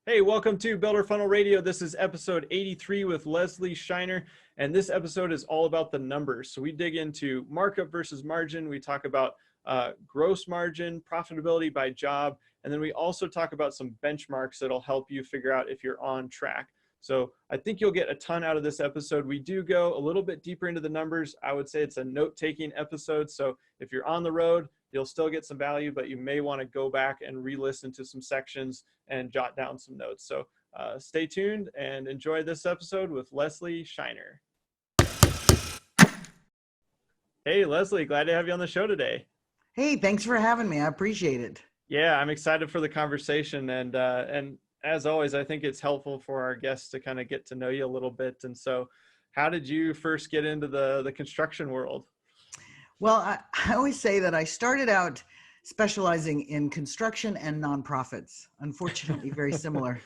Hey, welcome to Builder Funnel Radio. This is episode 83 with Leslie Shiner, and this episode is all about the numbers. So we dig into markup versus margin. We talk about gross margin, profitability by job, and then we also talk about some benchmarks that'll help you figure out if you're on track. So I think you'll get a ton out of this episode. We do go a little bit deeper into the numbers. I would say it's a note-taking episode. So if you're on the road, you'll still get some value, but you may want to go back and re-listen to some sections and jot down some notes. So stay tuned and enjoy this episode with Leslie Shiner. Hey, Leslie, glad to have you on the show today. Hey, thanks for having me. I appreciate it. Yeah, I'm excited for the conversation. And as always, I think it's helpful for our guests to kind of get to know you a little bit. And so how did you first get into the construction world? Well, I always say that I started out specializing in construction and nonprofits, unfortunately, very similar.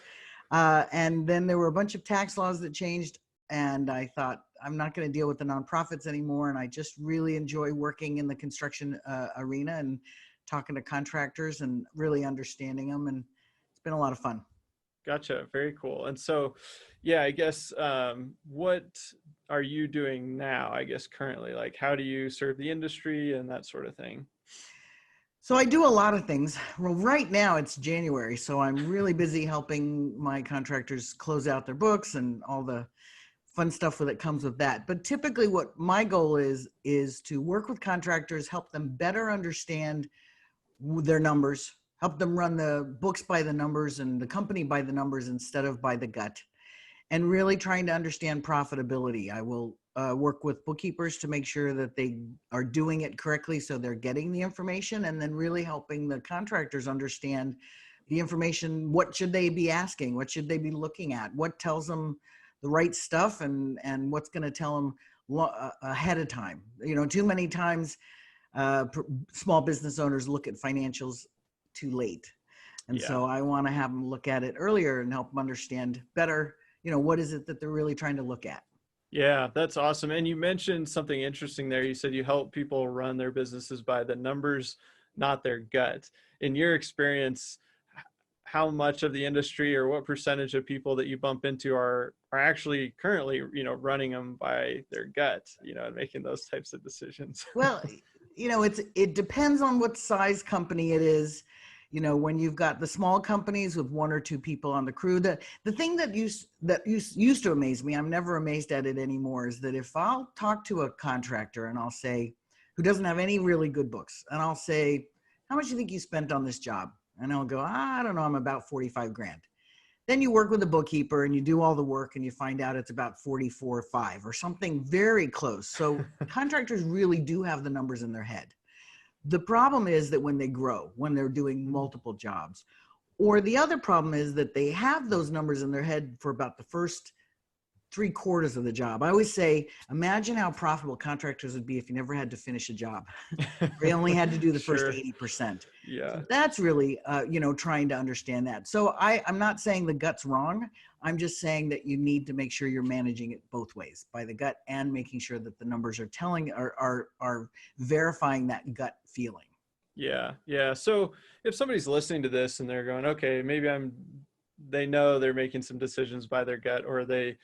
And then there were a bunch of tax laws that changed, and I thought, I'm not going to deal with the nonprofits anymore. And I just really enjoy working in the construction arena and talking to contractors and really understanding them. And it's been a lot of fun. Gotcha. Very cool. And so, yeah, I guess, what are you doing now, I guess, currently? Like, how do you serve the industry and that sort of thing? So I do a lot of things. Well, right now it's January, so I'm really busy helping my contractors close out their books and all the fun stuff that comes with that. But typically what my goal is to work with contractors, help them better understand their numbers, help them run the books by the numbers and the company by the numbers instead of by the gut, and really trying to understand profitability. I will work with bookkeepers to make sure that they are doing it correctly so they're getting the information, and then really helping the contractors understand the information. What should they be asking? What should they be looking at? What tells them the right stuff, and what's going to tell them ahead of time? You know, too many times small business owners look at financials too late. And so I want to have them look at it earlier and help them understand better, you know, what is it that they're really trying to look at. Yeah, that's awesome. And you mentioned something interesting there. You said you help people run their businesses by the numbers, not their gut. In your experience, how much of the industry or what percentage of people that you bump into are actually currently, you know, running them by their gut, you know, and making those types of decisions? Well, you know, it depends on what size company it is. You know, when you've got the small companies with one or two people on the crew, the thing that used to amaze me, I'm never amazed at it anymore, is that if I'll talk to a contractor and I'll say, who doesn't have any really good books, and I'll say, how much do you think you spent on this job? And I'll go, I don't know, I'm about 45 grand. Then you work with a bookkeeper and you do all the work and you find out it's about 44.5 or something very close. So contractors really do have the numbers in their head. The problem is that when they grow, when they're doing multiple jobs, or the other problem is that they have those numbers in their head for about the first 3/4 of the job. I always say, imagine how profitable contractors would be if you never had to finish a job. They only had to do the first 80%. Yeah. So that's really, you know, trying to understand that. So I'm not saying the gut's wrong. I'm just saying that you need to make sure you're managing it both ways, by the gut and making sure that the numbers are verifying that gut feeling. Yeah. Yeah. So if somebody's listening to this and they're going, okay, maybe they know they're making some decisions by their gut, or they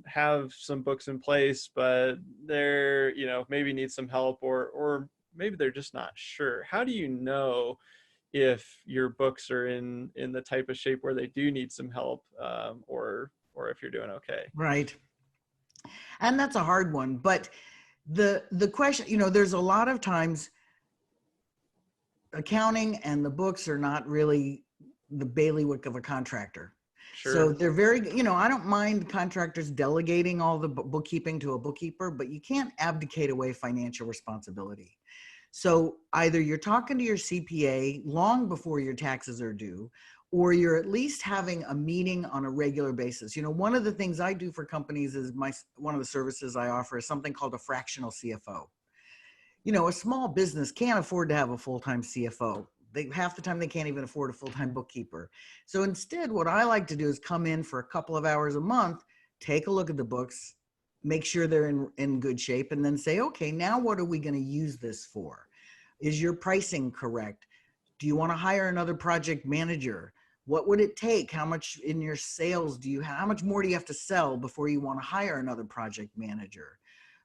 have some books in place, but they're, you know, maybe need some help, or maybe they're just not sure. How do you know if your books are in the type of shape where they do need some help, or if you're doing okay? Right. And that's a hard one. But the question, you know, there's a lot of times accounting and the books are not really the bailiwick of a contractor. Sure. So they're very, you know, I don't mind contractors delegating all the bookkeeping to a bookkeeper, but you can't abdicate away financial responsibility. So either you're talking to your CPA long before your taxes are due, or you're at least having a meeting on a regular basis. You know, one of the things I do for companies is one of the services I offer is something called a fractional CFO. You know, a small business can't afford to have a full-time CFO. Half the time they can't even afford a full-time bookkeeper. So instead, what I like to do is come in for a couple of hours a month, take a look at the books, make sure they're in good shape, and then say, okay, now what are we going to use this for? Is your pricing correct? Do you want to hire another project manager? What would it take? How much in your sales do you have? How much more do you have to sell before you want to hire another project manager?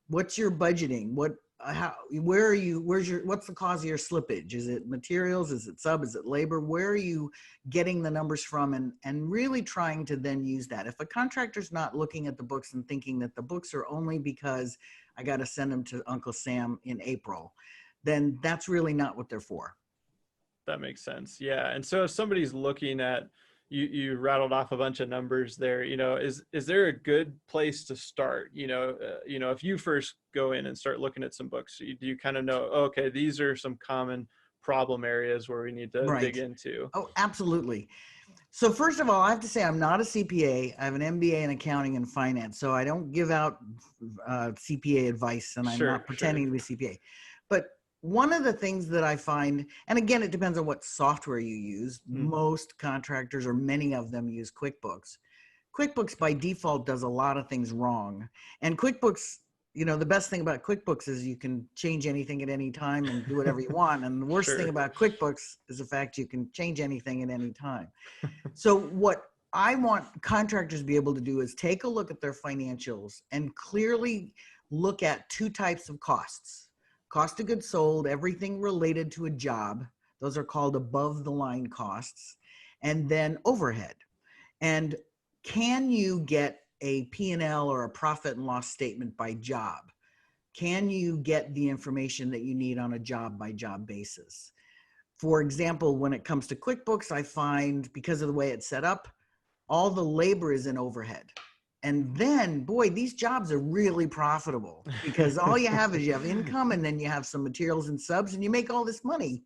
What's your budgeting? Where are you, what's the cause of your slippage? Is it materials? Is it is it labor? Where are you getting the numbers from? And really trying to then use that. If a contractor's not looking at the books and thinking that the books are only because I got to send them to Uncle Sam in April, then that's really not what they're for. That makes sense. Yeah. And so if somebody's looking at, you rattled off a bunch of numbers there, is there a good place to start? If you first go in and start looking at some books, do you kind of know, okay, these are some common problem areas where we need to dig into? Oh, absolutely. So first of all, I have to say I'm not a CPA. I have an MBA in accounting and finance. So I don't give out CPA advice, and I'm not pretending to be CPA. But one of the things that I find, and again, it depends on what software you use. Most contractors, or many of them, use QuickBooks. QuickBooks by default does a lot of things wrong. And QuickBooks, the best thing about QuickBooks is you can change anything at any time and do whatever you want. And the worst thing about QuickBooks is the fact you can change anything at any time. So what I want contractors to be able to do is take a look at their financials and clearly look at two types of costs. Cost of goods sold, everything related to a job. Those are called above the line costs. And then overhead. And can you get a P&L or a profit and loss statement by job? Can you get the information that you need on a job by job basis? For example, when it comes to QuickBooks, I find, because of the way it's set up, all the labor is in overhead. And then, boy, these jobs are really profitable because all you have is you have income, and then you have some materials and subs, and you make all this money,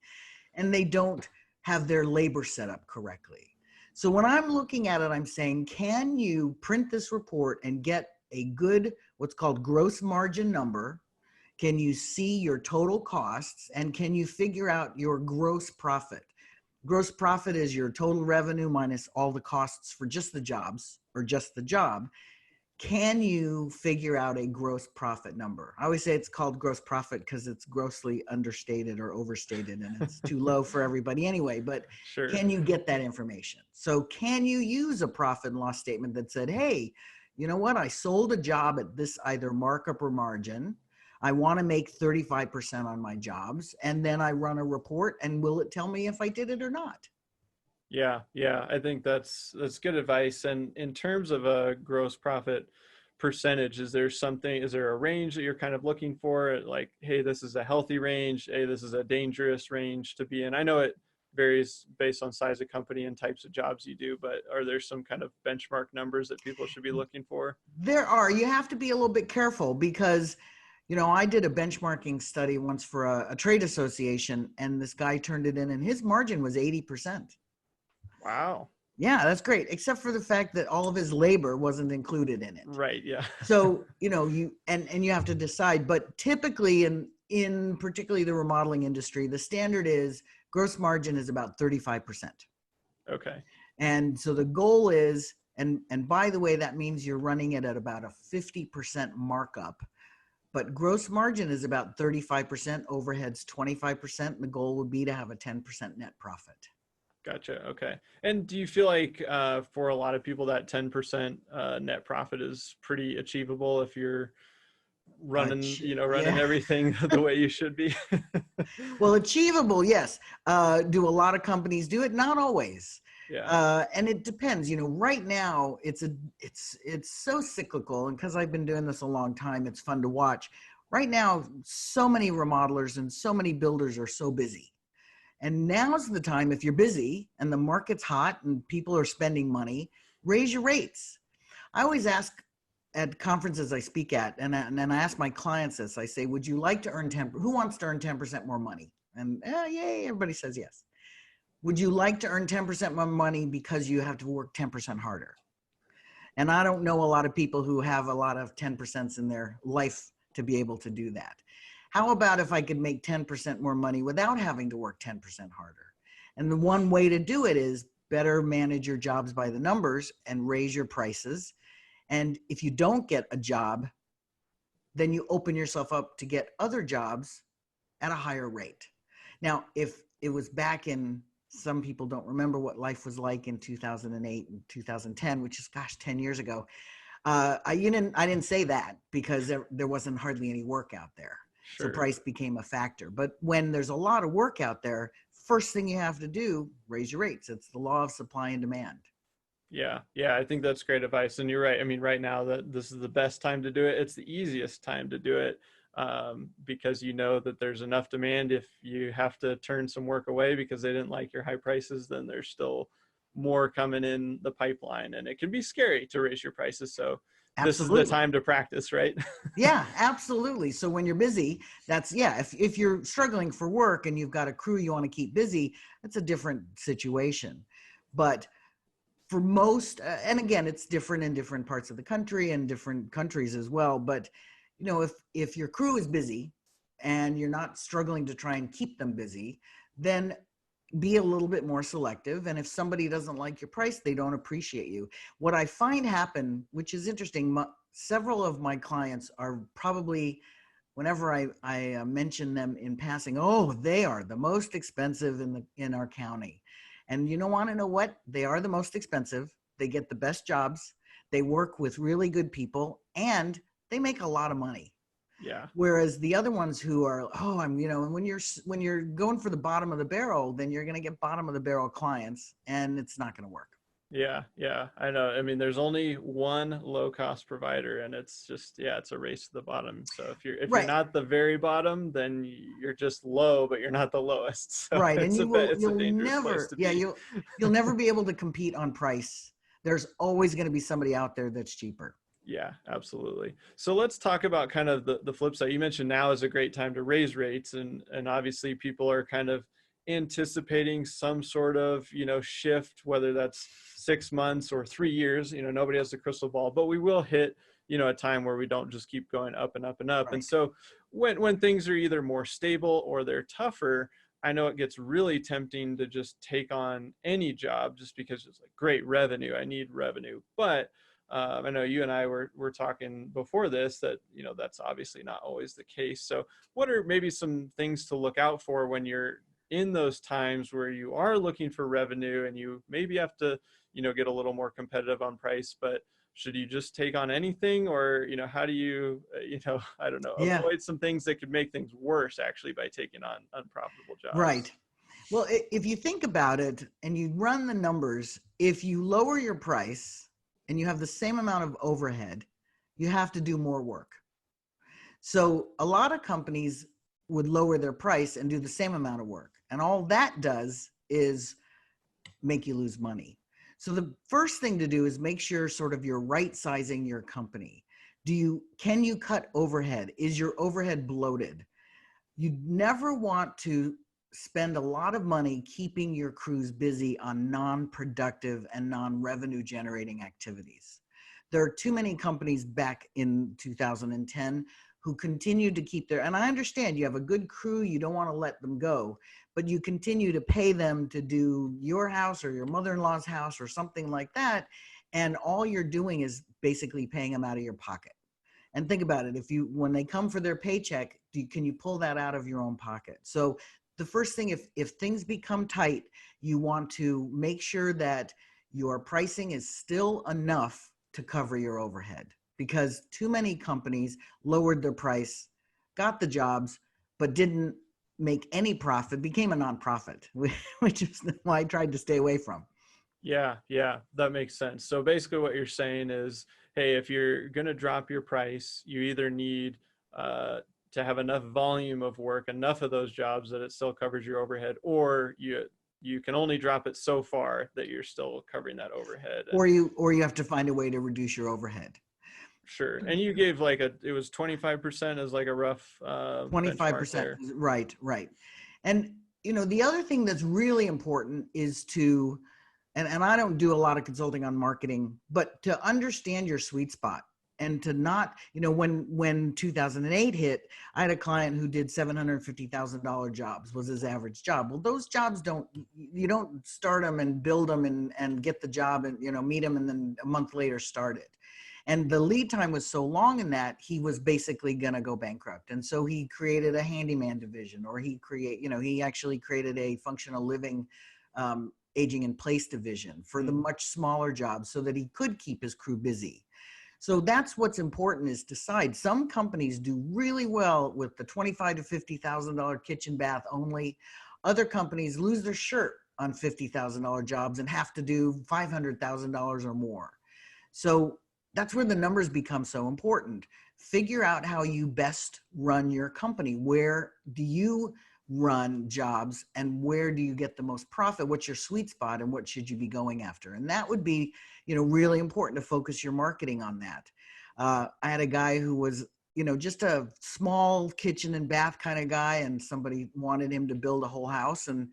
and they don't have their labor set up correctly. So when I'm looking at it, I'm saying, can you print this report and get a good, what's called gross margin number? Can you see your total costs, and can you figure out your gross profit? Gross profit is your total revenue minus all the costs for just the jobs or just the job. Can you figure out a gross profit number? I always say it's called gross profit because it's grossly understated or overstated, and it's too low for everybody anyway, but can you get that information? So can you use a profit and loss statement that said, hey, you know what? I sold a job at this either markup or margin. I want to make 35% on my jobs, and then I run a report, and will it tell me if I did it or not? Yeah. I think that's good advice. And in terms of a gross profit percentage, is there a range that you're kind of looking for? Like, hey, this is a healthy range. Hey, this is a dangerous range to be in. I know it varies based on size of company and types of jobs you do, but are there some kind of benchmark numbers that people should be looking for? There are. You have to be a little bit careful because I did a benchmarking study once for a trade association, and this guy turned it in, and his margin was 80%. Wow. Yeah, that's great, except for the fact that all of his labor wasn't included in it. Right, yeah. So, you have to decide, but typically in particularly the remodeling industry, the standard is gross margin is about 35%. Okay. And so the goal is, and by the way, that means you're running it at about a 50% markup. But gross margin is about 35%, overhead's 25%. And the goal would be to have a 10% net profit. Gotcha. Okay. And do you feel like for a lot of people that 10% net profit is pretty achievable if you're running everything the way you should be? Well, achievable, yes. Do a lot of companies do it? Not always. Yeah. And it depends. Right now it's so cyclical, and because I've been doing this a long time, it's fun to watch. Right now, so many remodelers and so many builders are so busy. And now's the time, if you're busy and the market's hot and people are spending money, raise your rates. I always ask at conferences I speak at, and I ask my clients this, I say, would you like to earn who wants to earn 10% more money? And yay, everybody says yes. Would you like to earn 10% more money because you have to work 10% harder? And I don't know a lot of people who have a lot of 10% in their life to be able to do that. How about if I could make 10% more money without having to work 10% harder? And the one way to do it is better manage your jobs by the numbers and raise your prices. And if you don't get a job, then you open yourself up to get other jobs at a higher rate. Now, if it was back in Some people don't remember what life was like in 2008 and 2010, which is, gosh, 10 years ago. I didn't say that because there wasn't hardly any work out there. So Sure. price became a factor. But when there's a lot of work out there, first thing you have to do, raise your rates. It's the law of supply and demand. Yeah, yeah, I think that's great advice. And you're right. I mean, right now that this is the best time to do it. It's the easiest time to do it, because you know that there's enough demand. If you have to turn some work away because they didn't like your high prices, then there's still more coming in the pipeline, and it can be scary to raise your prices. So this is the Absolutely. time to practice, right? Yeah, absolutely. So when you're busy, if you're struggling for work and you've got a crew you want to keep busy, that's a different situation. But for most, and again, it's different in different parts of the country and different countries as well. But if your crew is busy and you're not struggling to try and keep them busy, then be a little bit more selective. And if somebody doesn't like your price, they don't appreciate you. What I find happen, which is interesting, several of my clients are probably, whenever I mention them in passing, oh, they are the most expensive in our county. And want to know what? They are the most expensive. They get the best jobs. They work with really good people, and they make a lot of money. Yeah. Whereas the other ones who are, when you're going for the bottom of the barrel, then you're going to get bottom of the barrel clients, and it's not going to work. Yeah, yeah, I know. I mean, there's only one low cost provider, and it's just, yeah, it's a race to the bottom. So if you're Right. not the very bottom, then you're just low, but you're not the lowest. So Right. And it's a you'll dangerous place never, to yeah, be. you'll never be able to compete on price. There's always going to be somebody out there that's cheaper. Yeah, absolutely. So let's talk about kind of the flip side. You mentioned now is a great time to raise rates, and obviously people are kind of anticipating some sort of, shift, whether that's 6 months or 3 years. Nobody has a crystal ball, but we will hit, a time where we don't just keep going up and up and up. And Right. so when things are either more stable or they're tougher, I know it gets really tempting to just take on any job just because it's like great revenue. I need revenue. But I know you and I were talking before this that, that's obviously not always the case. So what are maybe some things to look out for when you're in those times where you are looking for revenue and you maybe have to, get a little more competitive on price, but should you just take on anything, or, how do you, I don't know, Yeah. avoid some things that could make things worse actually by taking on unprofitable Right. jobs? Well, if you think about it and you run the numbers, if you lower your price and you have the same amount of overhead, you have to do more work. So a lot of companies would lower their price and do the same amount of work. And all that does is make you lose money. So the first thing to do is make sure sort of you're right sizing your company. Can you cut overhead? Is your overhead bloated? You never want to spend a lot of money keeping your crews busy on non-productive and non-revenue generating activities. There are too many companies back in 2010 who continued to keep and I understand you have a good crew, you don't want to let them go, but you continue to pay them to do your house or your mother-in-law's house or something like that. And all you're doing is basically paying them out of your pocket. And think about it, when they come for their paycheck, can you pull that out of your own pocket? So the first thing, if things become tight, you want to make sure that your pricing is still enough to cover your overhead, because too many companies lowered their price, got the jobs, but didn't make any profit, became a nonprofit, which is why I tried to stay away from. Yeah, yeah, that makes sense. So basically what you're saying is, hey, if you're going to drop your price, you either need to have enough volume of work, enough of those jobs that it still covers your overhead, or you can only drop it so far that you're still covering that overhead. Or And you have to find a way to reduce your overhead. sure. And you gave it was 25% as like a rough benchmark 25%. there. Right, right. And the other thing that's really important is to, and I don't do a lot of consulting on marketing, but to understand your sweet spot and to not, when 2008 hit, I had a client who did $750,000 jobs, was his average job. Well, those jobs you don't start them and build them and get the job and, meet them and then a month later start it. And the lead time was so long in that he was basically going to go bankrupt. And so he created a handyman division, or he actually created a functional living aging in place division for the much smaller jobs so that he could keep his crew busy. So that's what's important, is decide. Some companies do really well with the $25,000 to $50,000 kitchen bath only. Other companies lose their shirt on $50,000 jobs and have to do $500,000 or more. So that's where the numbers become so important. Figure out how you best run your company. Where do you run jobs and where do you get the most profit? What's your sweet spot and what should you be going after? And that would be, really important to focus your marketing on that. I had a guy who was, just a small kitchen and bath kind of guy, and somebody wanted him to build a whole house, and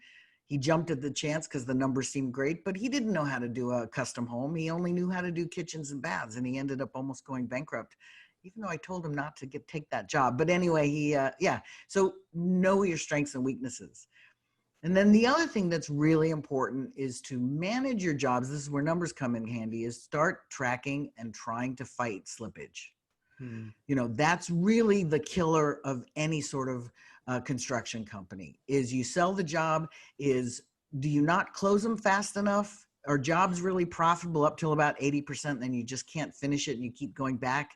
he jumped at the chance because the numbers seemed great, but he didn't know how to do a custom home. He only knew how to do kitchens and baths, and he ended up almost going bankrupt, even though I told him not to take that job. But anyway, so know your strengths and weaknesses. And then the other thing that's really important is to manage your jobs. This is where numbers come in handy, is start tracking and trying to fight slippage. That's really the killer of any sort of construction company. Is you sell the job, do you not close them fast enough? Are jobs really profitable up till about 80%, then you just can't finish it and you keep going back?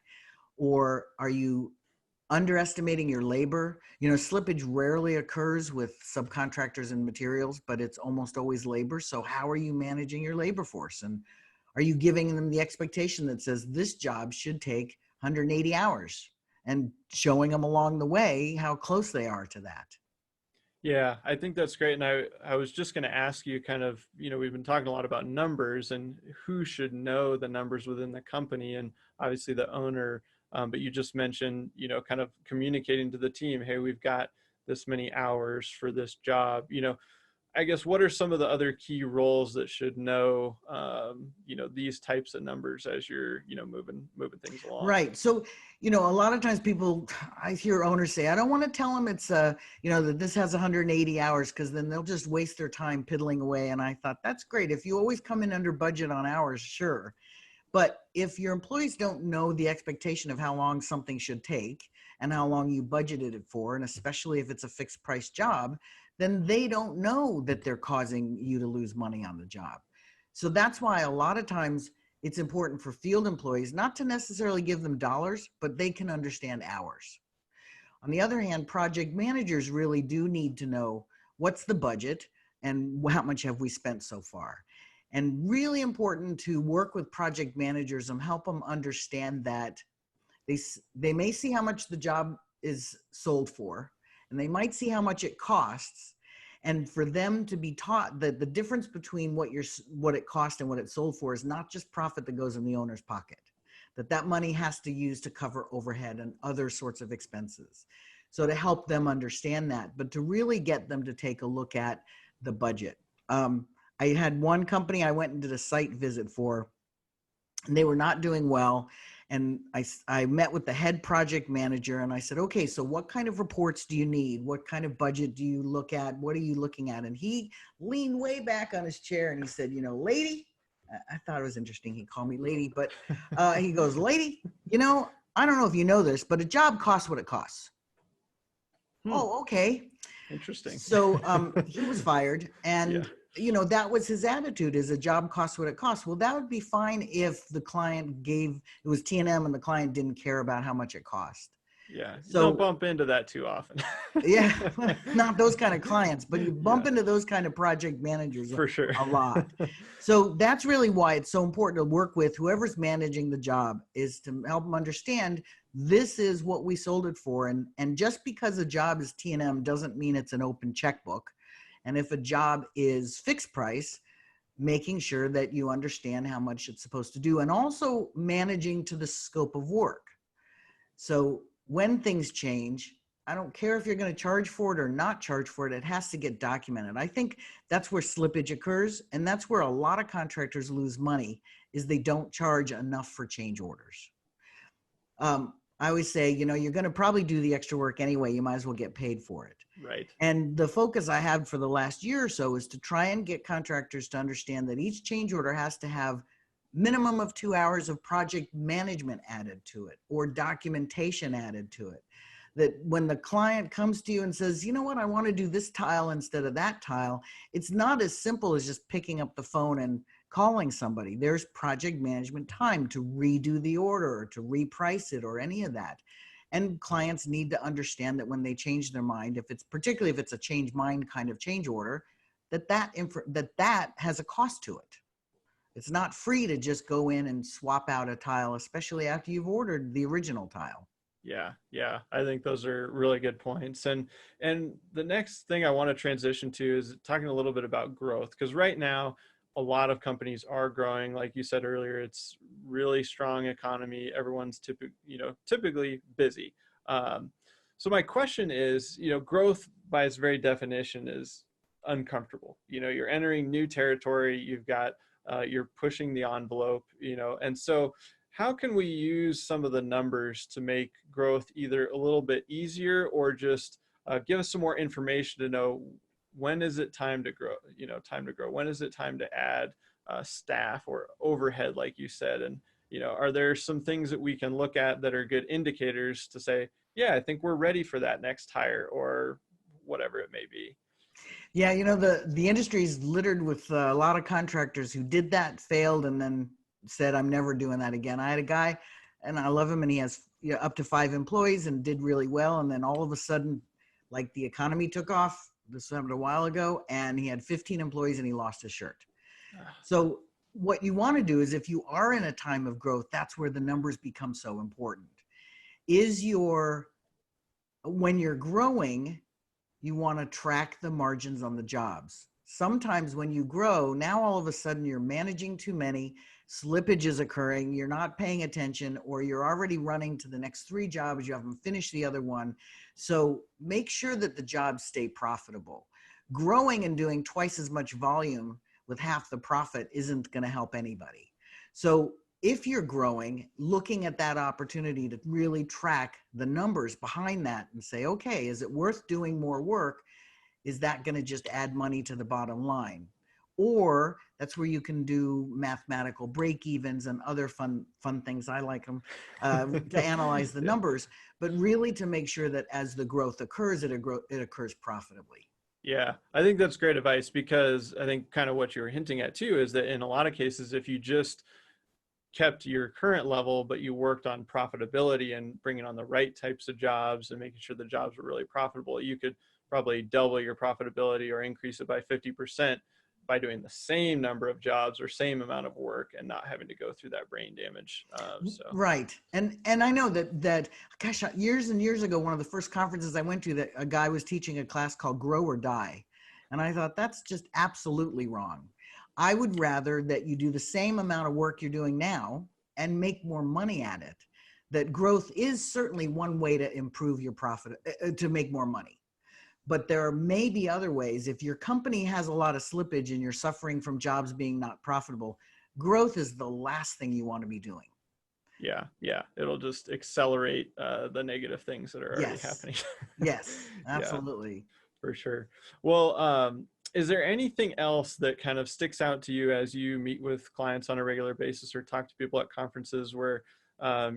Or are you underestimating your labor? Slippage rarely occurs with subcontractors and materials, but it's almost always labor. So how are you managing your labor force? And are you giving them the expectation that says this job should take 180 hours, and showing them along the way how close they are to that? Yeah, I think that's great. And I was just going to ask you kind of, we've been talking a lot about numbers and who should know the numbers within the company, and obviously the owner. But you just mentioned, kind of communicating to the team, hey, we've got this many hours for this job. I guess, what are some of the other key roles that should know, these types of numbers as you're, moving things along? Right. So, a lot of times I hear owners say, I don't want to tell them it's, that this has 180 hours, because then they'll just waste their time piddling away. And I thought, that's great. If you always come in under budget on hours, sure. But if your employees don't know the expectation of how long something should take and how long you budgeted it for, and especially if it's a fixed price job, then they don't know that they're causing you to lose money on the job. So that's why a lot of times it's important for field employees not to necessarily give them dollars, but they can understand hours. On the other hand, project managers really do need to know what's the budget and how much have we spent so far. And really important to work with project managers and help them understand that they may see how much the job is sold for, and they might see how much it costs. And for them to be taught that the difference between what it cost and what it sold for is not just profit that goes in the owner's pocket, that money has to use to cover overhead and other sorts of expenses. So to help them understand that, but to really get them to take a look at the budget. I had one company I went and did a site visit for, and they were not doing well. And I met with the head project manager, and I said, okay, so what kind of reports do you need? What kind of budget do you look at? What are you looking at? And he leaned way back on his chair and he said, lady, I thought it was interesting. He called me lady, but he goes, lady, I don't know if you know this, but a job costs what it costs. Oh, okay. Interesting. So he was fired, and that was his attitude, is a job costs what it costs. Well, that would be fine if the client it was T&M and the client didn't care about how much it cost. Yeah. So don't bump into that too often. Yeah. Not those kind of clients, but you bump into those kind of project managers for sure a lot. So that's really why it's so important to work with whoever's managing the job, is to help them understand this is what we sold it for. And just because a job is T&M doesn't mean it's an open checkbook. And if a job is fixed price, making sure that you understand how much it's supposed to do, and also managing to the scope of work. So when things change, I don't care if you're going to charge for it or not charge for it, it has to get documented. I think that's where slippage occurs, and that's where a lot of contractors lose money, is they don't charge enough for change orders. I always say, you're going to probably do the extra work anyway. You might as well get paid for it. Right. And the focus I had for the last year or so is to try and get contractors to understand that each change order has to have minimum of 2 hours of project management added to it, or documentation added to it. that when the client comes to you and says, you know what, I want to do this tile instead of that tile, it's not as simple as just picking up the phone and calling somebody. There's project management time to redo the order or to reprice it or any of that. And clients need to understand that when they change their mind, particularly if it's a change mind kind of change order, that has a cost to it. It's not free to just go in and swap out a tile, especially after you've ordered the original tile. Yeah. I think those are really good points. And the next thing I want to transition to is talking a little bit about growth, because right now a lot of companies are growing. Like you said earlier, it's really strong economy. Everyone's typically busy. So my question is, growth by its very definition is uncomfortable. You're entering new territory. You're pushing the envelope, and so how can we use some of the numbers to make growth either a little bit easier or just give us some more information to know when is it time to grow, when is it time to add staff or overhead, like you said, and are there some things that we can look at that are good indicators to say, yeah, I think we're ready for that next hire or whatever it may be? Yeah, the industry is littered with a lot of contractors who did that, failed, and then said, I'm never doing that again. I had a guy, and I love him, and he has up to 5 employees and did really well. And then all of a sudden, like the economy took off, this happened a while ago, and he had 15 employees and he lost his shirt. So what you want to do is, if you are in a time of growth, that's where the numbers become so important. When you're growing, you want to track the margins on the jobs. Sometimes when you grow, now all of a sudden you're managing too many, slippage is occurring, you're not paying attention, or you're already running to the next 3 jobs, you haven't finished the other one. So make sure that the jobs stay profitable. Growing and doing twice as much volume with half the profit isn't going to help anybody. So if you're growing, looking at that opportunity to really track the numbers behind that and say, okay, is it worth doing more work? Is that going to just add money to the bottom line? Or that's where you can do mathematical break evens and other fun things. I like them to analyze the numbers, but really to make sure that as the growth occurs, it occurs profitably. Yeah, I think that's great advice, because I think kind of what you were hinting at too is that in a lot of cases, if you just kept your current level, but you worked on profitability and bringing on the right types of jobs and making sure the jobs were really profitable, you could probably double your profitability or increase it by 50% by doing the same number of jobs or same amount of work and not having to go through that brain damage. Right. And I know that gosh, years and years ago, one of the first conferences I went to, that a guy was teaching a class called Grow or Die. And I thought, that's just absolutely wrong. I would rather that you do the same amount of work you're doing now and make more money at it. That growth is certainly one way to improve your profit, to make more money. But there may be other ways. If your company has a lot of slippage and you're suffering from jobs being not profitable, growth is the last thing you want to be doing. Yeah. It'll just accelerate the negative things that are already happening. Yes, absolutely. Yeah, for sure. Well, is there anything else that kind of sticks out to you as you meet with clients on a regular basis or talk to people at conferences where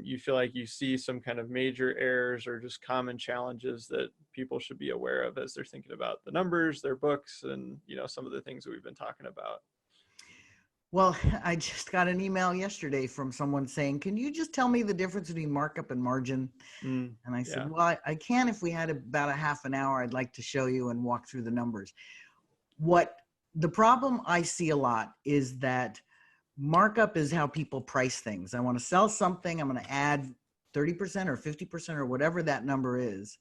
you feel like you see some kind of major errors or just common challenges that people should be aware of as they're thinking about the numbers, their books, and some of the things that we've been talking about? Well, I just got an email yesterday from someone saying, can you just tell me the difference between markup and margin? And I said, well, I can. If we had about a half an hour, I'd like to show you and walk through the numbers. What the problem I see a lot is that markup is how people price things. I want to sell something, I'm going to add 30% or 50% or whatever that number is.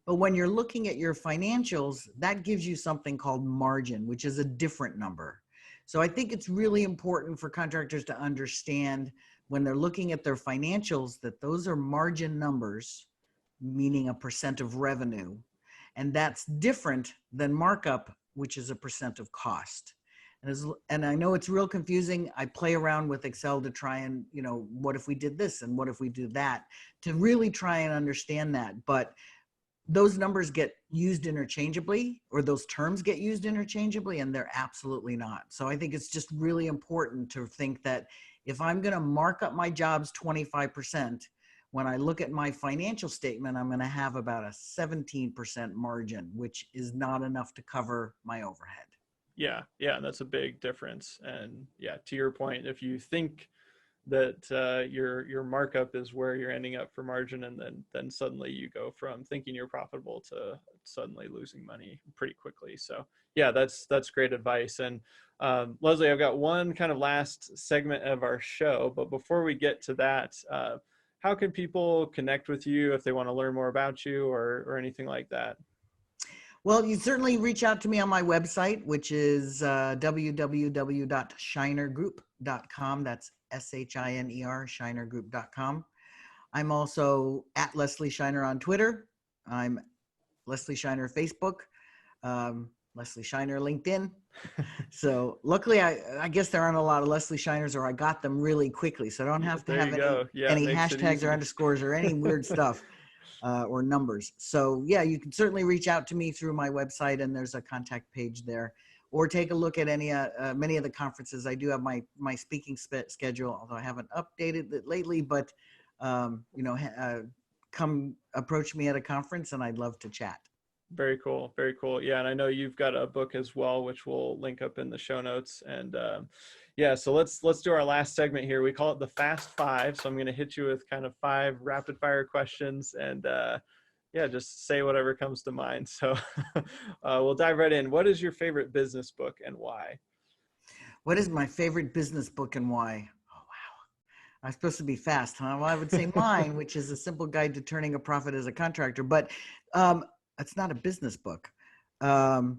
But when you're looking at your financials, that gives you something called margin, which is a different number. So I think it's really important for contractors to understand when they're looking at their financials that those are margin numbers, meaning a percent of revenue. And that's different than markup, which is a percent of cost. And I know it's real confusing. I play around with Excel to try and, what if we did this and what if we do that, to really try and understand that. But those numbers get used interchangeably, or those terms get used interchangeably, and they're absolutely not. So I think it's just really important to think that if I'm going to mark up my jobs 25%, when I look at my financial statement, I'm going to have about a 17% margin, which is not enough to cover my overhead. Yeah, yeah, that's a big difference. And yeah, to your point, if you think that your markup is where you're ending up for margin, and then suddenly you go from thinking you're profitable to suddenly losing money pretty quickly. So yeah, that's great advice. And Leslie, I've got one kind of last segment of our show, but before we get to that, how can people connect with you if they want to learn more about you or anything like that? Well, you certainly reach out to me on my website, which is www.shinergroup.com. That's SHINER, shinergroup.com. I'm also at Leslie Shiner on Twitter. I'm Leslie Shiner Facebook, Leslie Shiner LinkedIn. So luckily, I guess there aren't a lot of Leslie Shiners, or I got them really quickly. So I don't have to have any hashtags or underscores or any weird stuff. Or numbers. So yeah, you can certainly reach out to me through my website, and there's a contact page there, or take a look at many of the conferences. I do have my speaking schedule, although I haven't updated it lately, but come approach me at a conference and I'd love to chat. Very cool. Very cool. Yeah. And I know you've got a book as well, which we'll link up in the show notes. And yeah, so let's do our last segment here. We call it the Fast Five. So I'm going to hit you with kind of 5 rapid fire questions, and yeah, just say whatever comes to mind. So we'll dive right in. What is your favorite business book and why? What is my favorite business book and why? Oh, wow. I'm supposed to be fast, huh? Well, I would say mine, which is A Simple Guide to Turning a Profit as a Contractor, but it's not a business book. The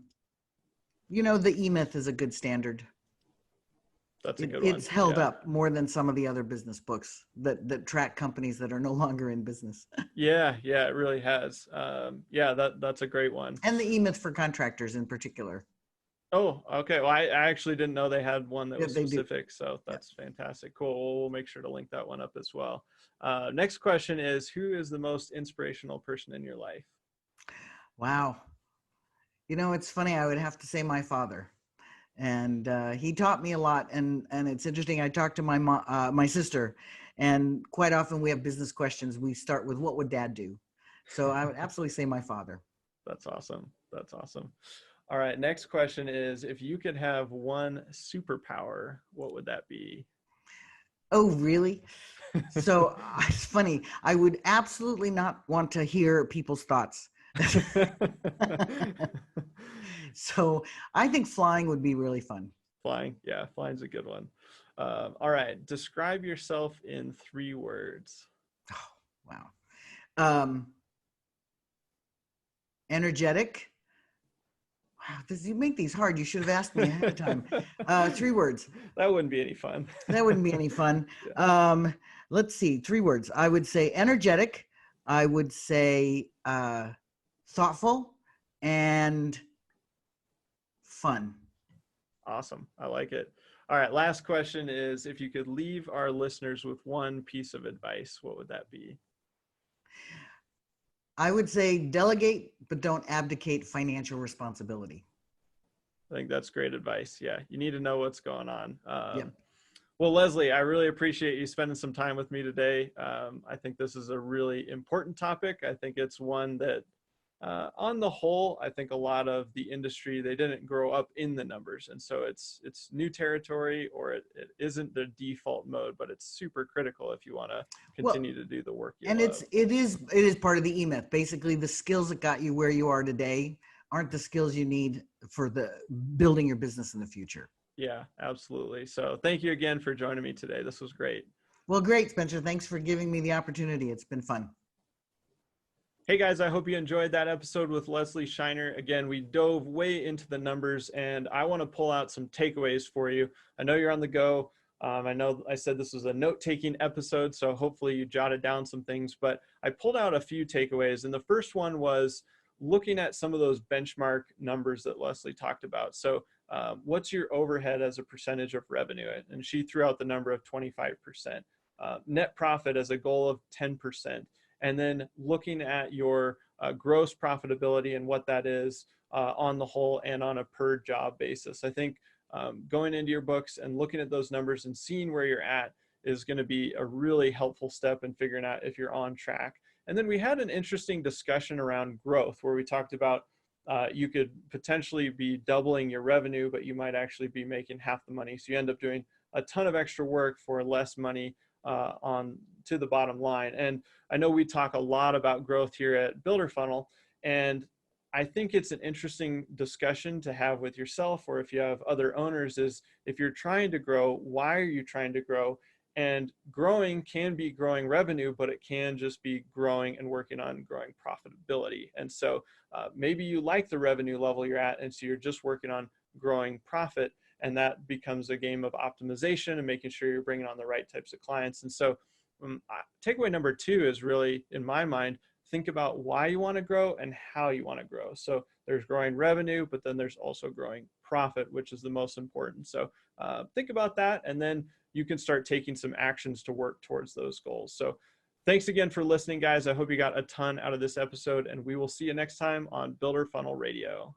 E-Myth is a good standard. That's a good one. It's held up more than some of the other business books that track companies that are no longer in business. Yeah, it really has. Yeah, that's a great one. And the E-Myth for contractors in particular. Oh, okay. Well, I actually didn't know they had one that was specific. Do. So that's fantastic. Cool. We'll make sure to link that one up as well. Next question is, who is the most inspirational person in your life? Wow. It's funny. I would have to say my father. And he taught me a lot. And it's interesting. I talked to my sister, and quite often we have business questions. We start with, what would Dad do? So I would absolutely say my father. That's awesome. That's awesome. All right. Next question is, if you could have one superpower, what would that be? Oh, really? So it's funny. I would absolutely not want to hear people's thoughts. So I think flying would be really fun. Flying? Yeah, flying's a good one. All right. Describe yourself in 3 words. Oh, wow. Energetic. Wow, you make these hard. You should have asked me ahead of time. 3 words. That wouldn't be any fun. That wouldn't be any fun. Yeah. Let's see. 3 words. I would say energetic. I would say thoughtful and fun. Awesome. I like it. All right. Last question is, if you could leave our listeners with one piece of advice, what would that be? I would say delegate, but don't abdicate financial responsibility. I think that's great advice. Yeah. You need to know what's going on. Yep. Well, Leslie, I really appreciate you spending some time with me today. I think this is a really important topic. I think it's one that, on the whole, I think a lot of the industry, they didn't grow up in the numbers. And so it's new territory, or it isn't the default mode, but it's super critical if you want to continue to do the work you love. It is part of the E-Myth. Basically, the skills that got you where you are today aren't the skills you need for the building your business in the future. Yeah, absolutely. So thank you again for joining me today. This was great. Well, great, Spencer. Thanks for giving me the opportunity. It's been fun. Hey guys, I hope you enjoyed that episode with Leslie Shiner. Again, we dove way into the numbers, and I want to pull out some takeaways for you. I know you're on the go. I know I said this was a note-taking episode, so hopefully you jotted down some things, but I pulled out a few takeaways. And the first one was looking at some of those benchmark numbers that Leslie talked about. So what's your overhead as a percentage of revenue? And she threw out the number of 25%. Net profit as a goal of 10%. And then looking at your gross profitability and what that is on the whole and on a per job basis. I think going into your books and looking at those numbers and seeing where you're at is going to be a really helpful step in figuring out if you're on track. And then we had an interesting discussion around growth where we talked about you could potentially be doubling your revenue, but you might actually be making half the money. So you end up doing a ton of extra work for less money on to the bottom line. And I know we talk a lot about growth here at Builder Funnel, and I think it's an interesting discussion to have with yourself, or if you have other owners, is if you're trying to grow, why are you trying to grow? And growing can be growing revenue, but it can just be growing and working on growing profitability. And so maybe you like the revenue level you're at, and so you're just working on growing profit, and that becomes a game of optimization and making sure you're bringing on the right types of clients. And so takeaway number 2 is really, in my mind, think about why you want to grow and how you want to grow. So there's growing revenue, but then there's also growing profit, which is the most important. So think about that, and then you can start taking some actions to work towards those goals. So thanks again for listening, guys. I hope you got a ton out of this episode, and we will see you next time on Builder Funnel Radio.